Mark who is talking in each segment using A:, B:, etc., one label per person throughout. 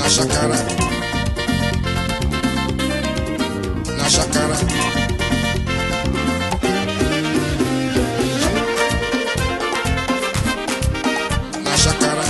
A: Shakara, na Shakara, na Shakara.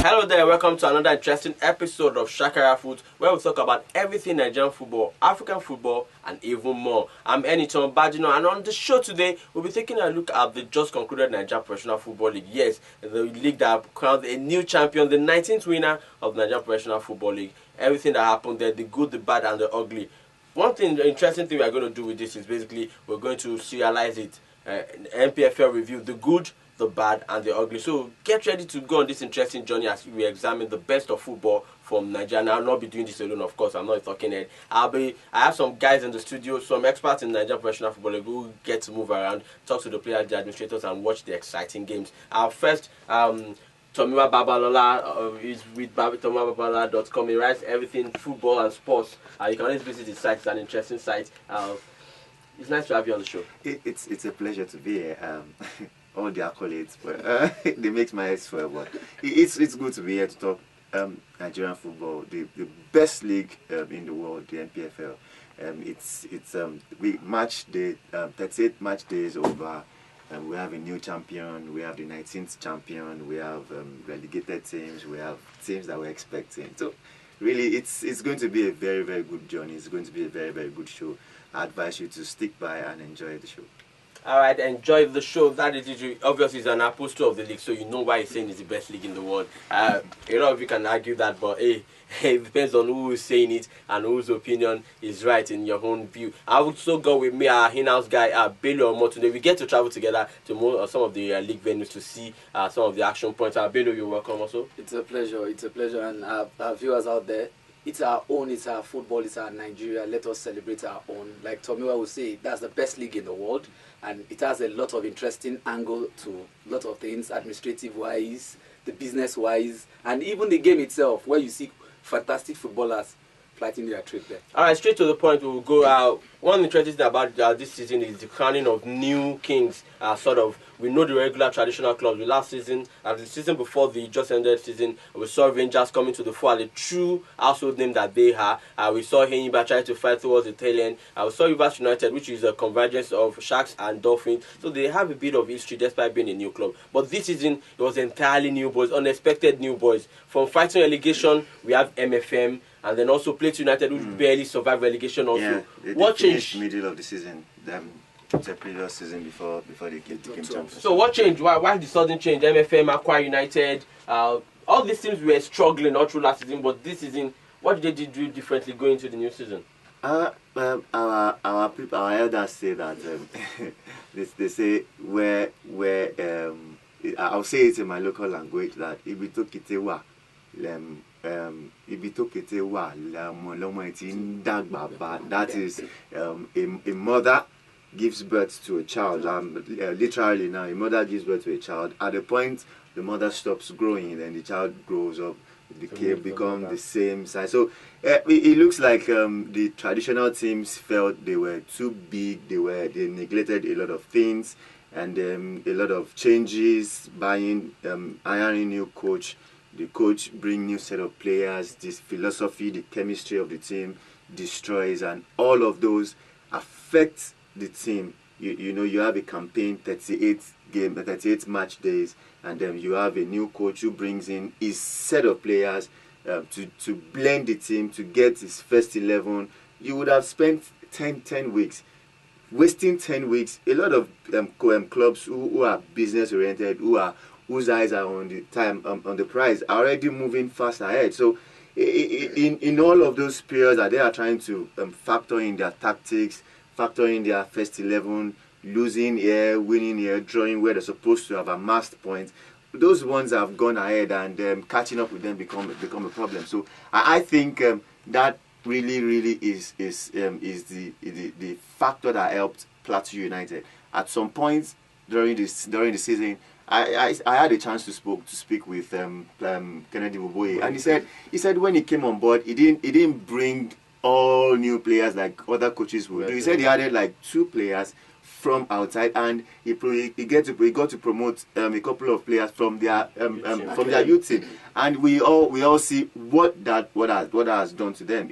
B: Hello there, welcome to another interesting episode of SHAKARAFOOT, where we talk about everything Nigerian football, African football, and even more. I'm Eniton Badino, and on the show today, we'll be taking a look at the just concluded Nigerian Professional Football League. Yes, the league that crowned a new champion, the 19th winner of the Nigerian Professional Football League. Everything that happened there, the good, the bad, and the ugly. One thing, the interesting thing we're going to do with this is basically we're going to serialize it. NPFL review, the good, the bad, and the ugly. So get ready to go on this interesting journey as we examine the best of football from Nigeria. I'll not be doing this alone, of course. I'm not a talking head. I have some guys in the studio, some experts in Nigerian Professional Football who get to move around, talk to the players, the administrators, and watch the exciting games. Our first, Tomiwa Babalola is with tomiwababalola.com. He writes everything football and sports. You can always visit his site. It's an interesting site. It's nice to have you on the show.
C: It's a pleasure to be here. All the accolades, but they make my head swell. But it's good to be here to talk Nigerian football, the best league in the world, the NPFL. We match day 38 match days over. We have a new champion. We have the 19th champion. We have relegated teams. We have teams that we're expecting. So really, it's going to be a very, very good journey. It's going to be a very, very good show. I advise you to stick by and enjoy the show.
B: Alright, enjoy the show. That is it. Obviously, he's an apostle of the league, so you know why he's saying it's the best league in the world. A lot of you can argue that, but hey, it depends on who is saying it and whose opinion is right in your own view. I would also go with me, our in-house guy, Bello Omo. Today we get to travel together to some of the league venues to see some of the action points. Bello, you're welcome also.
D: It's a pleasure. It's a pleasure, and our viewers out there. It's our own, it's our football, it's our Nigeria. Let us celebrate our own. Like Tomiwa would say, that's the best league in the world. And it has a lot of interesting angle to a lot of things, administrative-wise, the business-wise, and even the game itself, where you see fantastic footballers fighting their trip there.
B: All right, straight to the point. We'll go out. One interesting thing about this season is the crowning of new kings. We know the regular traditional clubs. The last season, the season before the just ended season, we saw Rangers coming to the fore, the true household name that they are. We saw Henyiba trying to fight towards the tail end. We saw Rivers United, which is a convergence of Sharks and Dolphins. So they have a bit of history despite being a new club. But this season, it was entirely new boys, unexpected new boys. From fighting relegation, we have MFM. And then also Plateau United, who barely survived relegation also.
C: Yeah,
B: what changed?
C: Middle of the season, the previous season before they became champions.
B: So what changed? Why the sudden change? MFM, Aqua United, all these teams were struggling all through last season, but this season, what did they do differently going into the new season?
C: Our people, our elders say that they say I'll say it in my local language that if we took it that is a mother gives birth to a child. Literally now, a mother gives birth to a child. At the point the mother stops growing, then the child grows up, become the same size. So it looks like the traditional teams felt they were too big. They neglected a lot of things, and a lot of changes, hiring new coach. The coach bring new set of players, this philosophy, the chemistry of the team destroys, and all of those affect the team. You know, you have a campaign, 38 match days, and then you have a new coach who brings in his set of players to blend the team, to get his first 11. You would have spent 10 weeks. Wasting 10 weeks. A lot of clubs who are business oriented, whose eyes are on the time, on the prize, are already moving fast ahead. So in all of those periods that they are trying to factor in their tactics, factor in their first 11, losing here, winning here, drawing where they're supposed to have amassed points, those ones have gone ahead, and catching up with them become a problem. So I think that really is the factor that helped Plateau United. At some point during the season, I had a chance to speak with Kennedy Boboye, and he said when he came on board, he didn't bring all new players like other coaches would do. He said he added like 2 players from outside, and he got to promote a couple of players from their youth team, and we all see what that has done to them.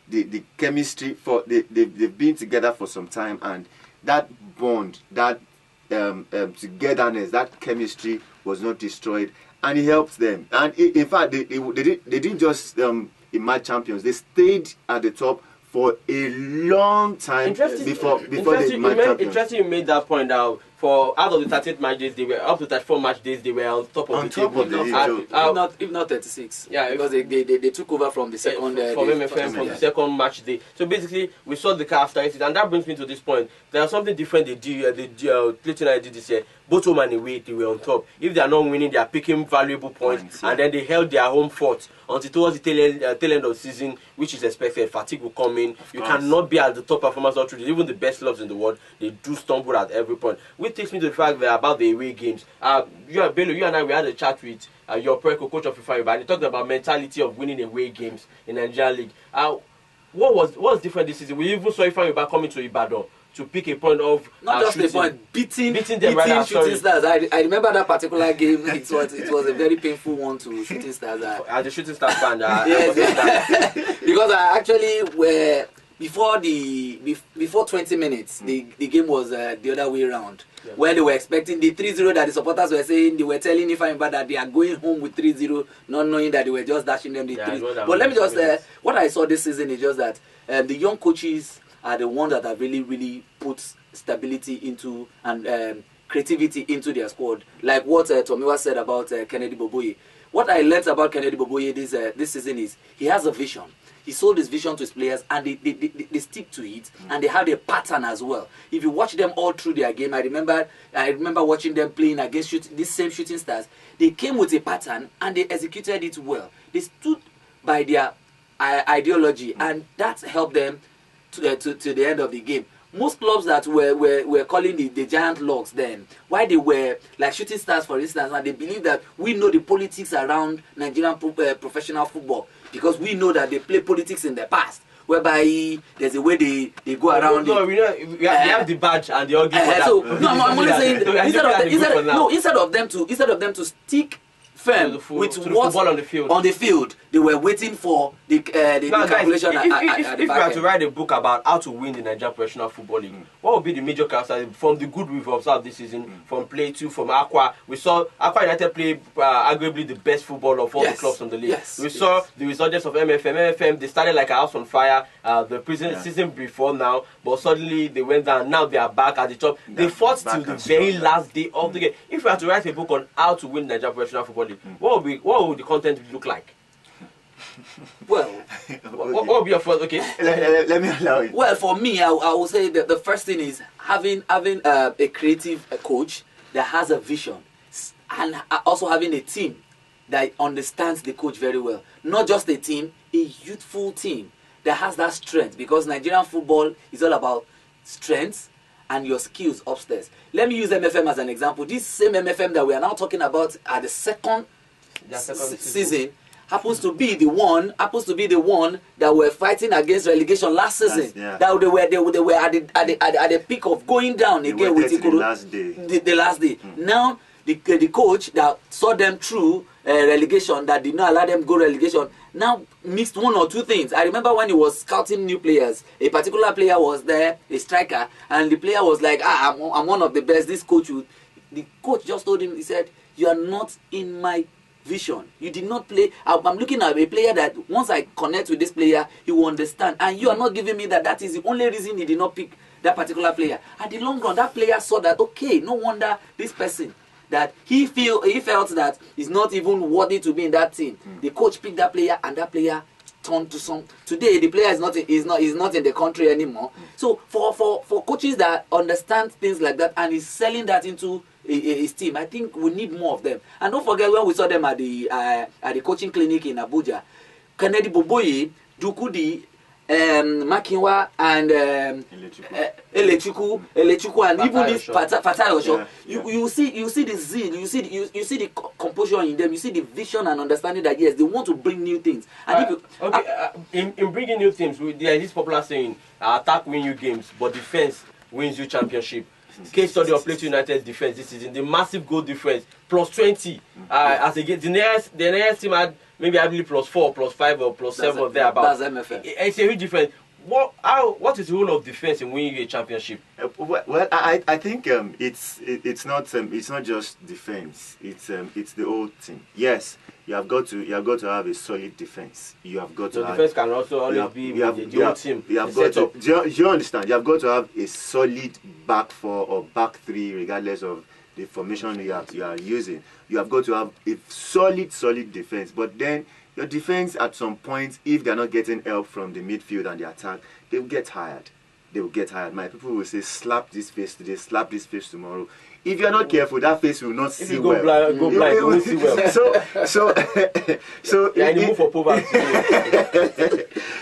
C: The chemistry they've been together for some time, and that bond, that togetherness, that chemistry was not destroyed, and it helped them. And in fact, they didn't just emerge champions; they stayed at the top for a long time before they emerged champions.
B: Interesting, you made that point out. For out of the 38 match days, they were up to 34 match days. They were on top of the table.
D: If not 36. Yeah, because they took over from the second
B: from MFM from the second match day. So basically, we saw the car after it, and that brings me to this point. There's something different they did. Clayton and I did this year. Both home and away, they were on top. If they are not winning, they are picking valuable points, and then they held their home fort until towards the tail end of the season, which is expected. Fatigue will come in. You cannot be at the top performance all through. Even the best clubs in the world, they do stumble at every point. Which takes me to the fact that about the away games. Bello, you and I, we had a chat with your Preco, coach of FIFA, and he talked about mentality of winning away games in the Nigerian league. What was different this season? We even saw FIFA coming to Ibadan to pick a point of
D: not just
B: shooting.
D: a point, beating
B: Shooting
D: Stars. I remember that particular game. It was a very painful one to Shooting Stars.
B: As a Shooting Stars fan,
D: because I actually were before 20 minutes, the game was the other way around. Yeah. Where they were expecting the 3-0 that the supporters were saying, they were telling Ifeanyi that they are going home with 3-0, not knowing that they were just dashing them the 3. But let me just what I saw this season is just that the young coaches are the ones that have really put stability into and creativity into their squad. Like what Tomiwa said about Kennedy Boboye. What I learned about Kennedy Boboye this season is he has a vision. He sold his vision to his players, and they stick to it, and they have a pattern as well. If you watch them all through their game, I remember watching them playing against these same Shooting Stars. They came with a pattern, and they executed it well. They stood by their ideology, and that helped them to the end of the game. Most clubs that were calling the giant logs then, why they were like Shooting Stars, for instance, and they believe that we know the politics around Nigerian professional football, because we know that they play politics in the past, whereby there's a way they go around.
B: No, we have the badge and the all give for that.
D: So no, I'm only saying instead of them to stick firm with what
B: on the field.
D: On the field, they were waiting for the calculation.
B: If you had to write a book about how to win the Nigerian Professional Football League, what would be the major characteristics from the good we've observed this season, from Play 2, from Aqua? We saw Aqua United play arguably the best football of all the clubs in the league. We saw the resurgence of MFM. MFM, they started like a house on fire the season before now, but suddenly they went down. Now they are back at the top. They fought till the very last day of the game. If you had to write a book on how to win Nigerian Professional Football League, what would the content look like?
D: Well,
B: what would be your first? Okay,
C: let me allow it.
D: Well, for me, I would say that the first thing is having a creative coach that has a vision, and also having a team that understands the coach very well. Not just a team, a youthful team that has that strength, because Nigerian football is all about strength and your skills upstairs. Let me use MFM as an example. This same MFM that we are now talking about at the second season happens to be the one that were fighting against relegation last season. That they were at the peak of going down again with the last day. Now the coach that saw them through relegation, that did not allow them go relegation, now mixed one or two things. I remember when he was scouting new players, a particular player was there, a striker, and the player was like, I'm one of the best. The coach just told him, he said, you are not in my vision. You did not play. I'm looking at a player that once I connect with this player, he will understand. And you are not giving me that. That is the only reason he did not pick that particular player. At the long run, that player saw that, okay, no wonder this person, that he felt that he's not even worthy to be in that team. The coach picked that player, and that player turned to some. Today, the player is not in the country anymore. So for coaches that understand things like that and is selling that into his team, I think we need more of them. And don't forget, when we saw them at the coaching clinic in Abuja, Kennedy Boboye, Dukudi, Makinwa and Elechuku, and even this Fatai. You see the zeal, you see the composure in them, you see the vision and understanding that yes, they want to bring new things. And
B: in bringing new things, there is this popular saying: "Attack win you games, but defense wins you championship." Case study of Plateau United's defense this season, the massive goal difference, plus 20. As against the nearest team had maybe I believe plus 4, plus 5, or plus 7 or thereabouts.
D: That's MFL.
B: It's a huge difference. What is the role of defense in winning a championship?
C: Well, I think it's not just defense. It's the whole thing. Yes, you have got to have a solid defense. You have got to.
B: Defense can also always be the whole team.
C: You have got to. Do you understand? You have got to have a solid back 4 or back 3, regardless of the formation you are using. You have got to have a solid defense. But then your defense at some point, if they're not getting help from the midfield and the attack, they will get tired. My people will say, slap this face today, slap this face tomorrow. If you're not careful, that face will not see well.
B: Go blind, you won't see well.
C: So
B: yeah, in the move for poverty.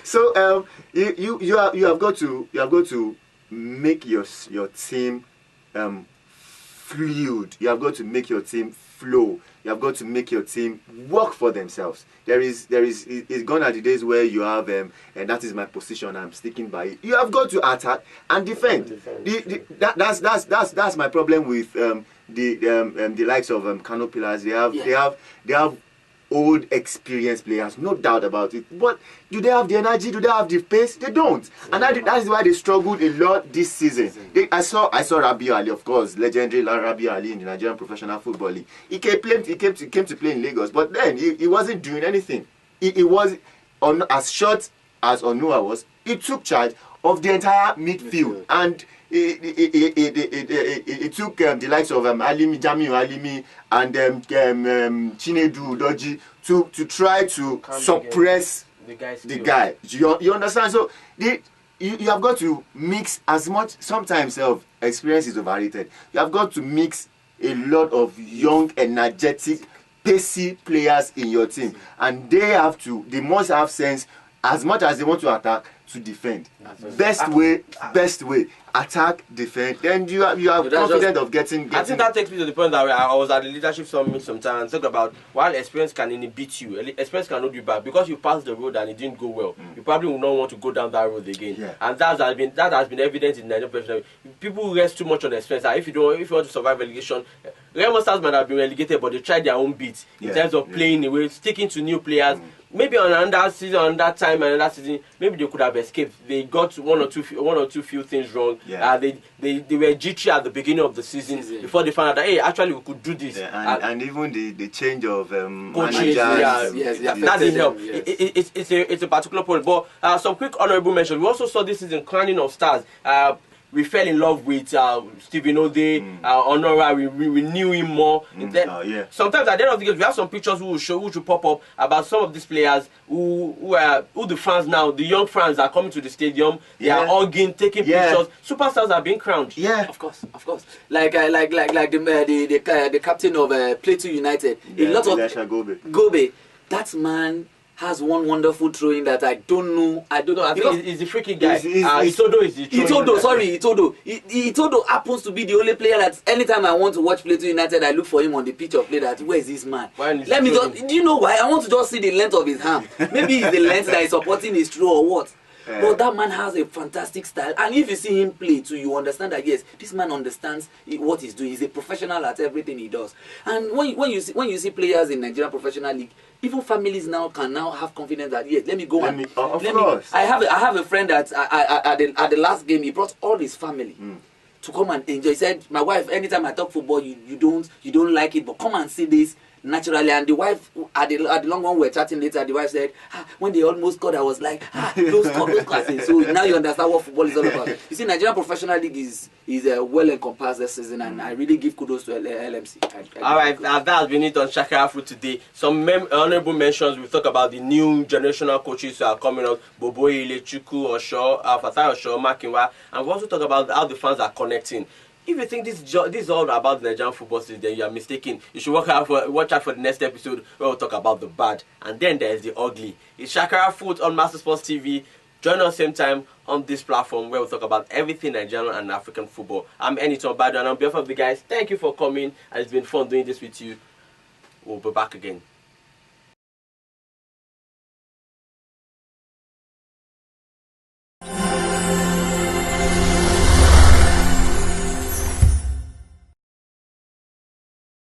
C: So you have got to make your team fluid. You have got to make your team flow. You have got to make your team work for themselves. It's gone are the days where you have and that is my position, I'm sticking by it. You have got to attack and defend. That's my problem with the likes of Kano Pillars. They have old experienced players, no doubt about it. But do they have the energy? Do they have the pace? They don't. And that's why they struggled a lot this season. I saw Rabiu Ali, of course, legendary Rabiu Ali in the Nigerian Professional Football League. He came to play in Lagos, but then he wasn't doing anything. He was as short as Onua was. He took charge of the entire midfield, and it took the likes of Jamiu Alimi and Chinedu Udoji to try to suppress the guy. You understand? So you have got to mix as much. Sometimes experience is overrated. You have got to mix a lot of young, energetic, pacey players in your team, and they must have sense as much as they want to attack, to defend. Best way, attack, defend. Then you are confident of getting.
B: I think that takes me to the point that I was at the leadership summit sometime and talked about while experience can inhibit you, experience can hold you back because you passed the road and it didn't go well. You probably will not want to go down that road again. Yeah. And that has been evident in Nigerian professional. People rest too much on experience. If you want to survive relegation, Remo Stars might have been relegated, but they tried their own beat in terms of playing away, sticking to new players. Maybe on another season, on that time, and another season, maybe they could have escaped. They got one or two few things wrong. Yeah. They were jittery at the beginning of the season before they found out that hey, actually we could do this.
C: Yeah, and even the change of
B: coaches, that didn't help. Yes. It's a particular point. But some quick honourable mention. We also saw this season crowning of stars. We fell in love with Stephen Ode, Honora. We knew him more. Sometimes at the end of the game, we have some pictures which will pop up about some of these players who the fans now, the young fans are coming to the stadium. They are hugging, taking pictures. Superstars are being crowned.
D: Yeah, of course. Like the captain of Plateau United. A lot of Gobe. That man has one wonderful throwing that I don't know. I
B: think he's the freaky guy. Itodo is the throwing.
D: Itodo happens to be the only player that anytime I want to watch Plateau United, I look for him on the pitch of play. That where is this man? Do you know why? I want to just see the length of his hand. Maybe it's the length that is supporting his throw or what. But that man has a fantastic style, and if you see him play too, you understand that yes, this man understands what he's doing. He's a professional at everything he does. And when you see players in Nigerian Professional League, even families can now have confidence that yes, let me go. I have a friend that at the last game he brought all his family to come and enjoy. He said, "My wife, anytime I talk football, you don't like it, but come and see this." Naturally, and the wife at the long one we were chatting later, the wife said, when they almost scored, I was like, those scores. So now you understand what football is all about. You see, Nigerian Professional League is well encompassed this season, and I really give kudos to LMC.
B: Alright, that has been it on SHAKARAFOOT today. Some honorable mentions. We talk about the new generational coaches who are coming up, Boboyi, Lechuku, Osho, Fatai Osho, Makinwa, and we also talk about how the fans are connecting. If you think this is all about the Nigerian football season, then you are mistaken. You should watch out for the next episode where we'll talk about the bad. And then there's the ugly. It's SHAKARAFOOT on Mastersports TV. Join us same time on this platform where we talk about everything Nigerian and African football. I'm Eniton Badu, and on behalf of the guys, thank you for coming. And it's been fun doing this with you. We'll be back again.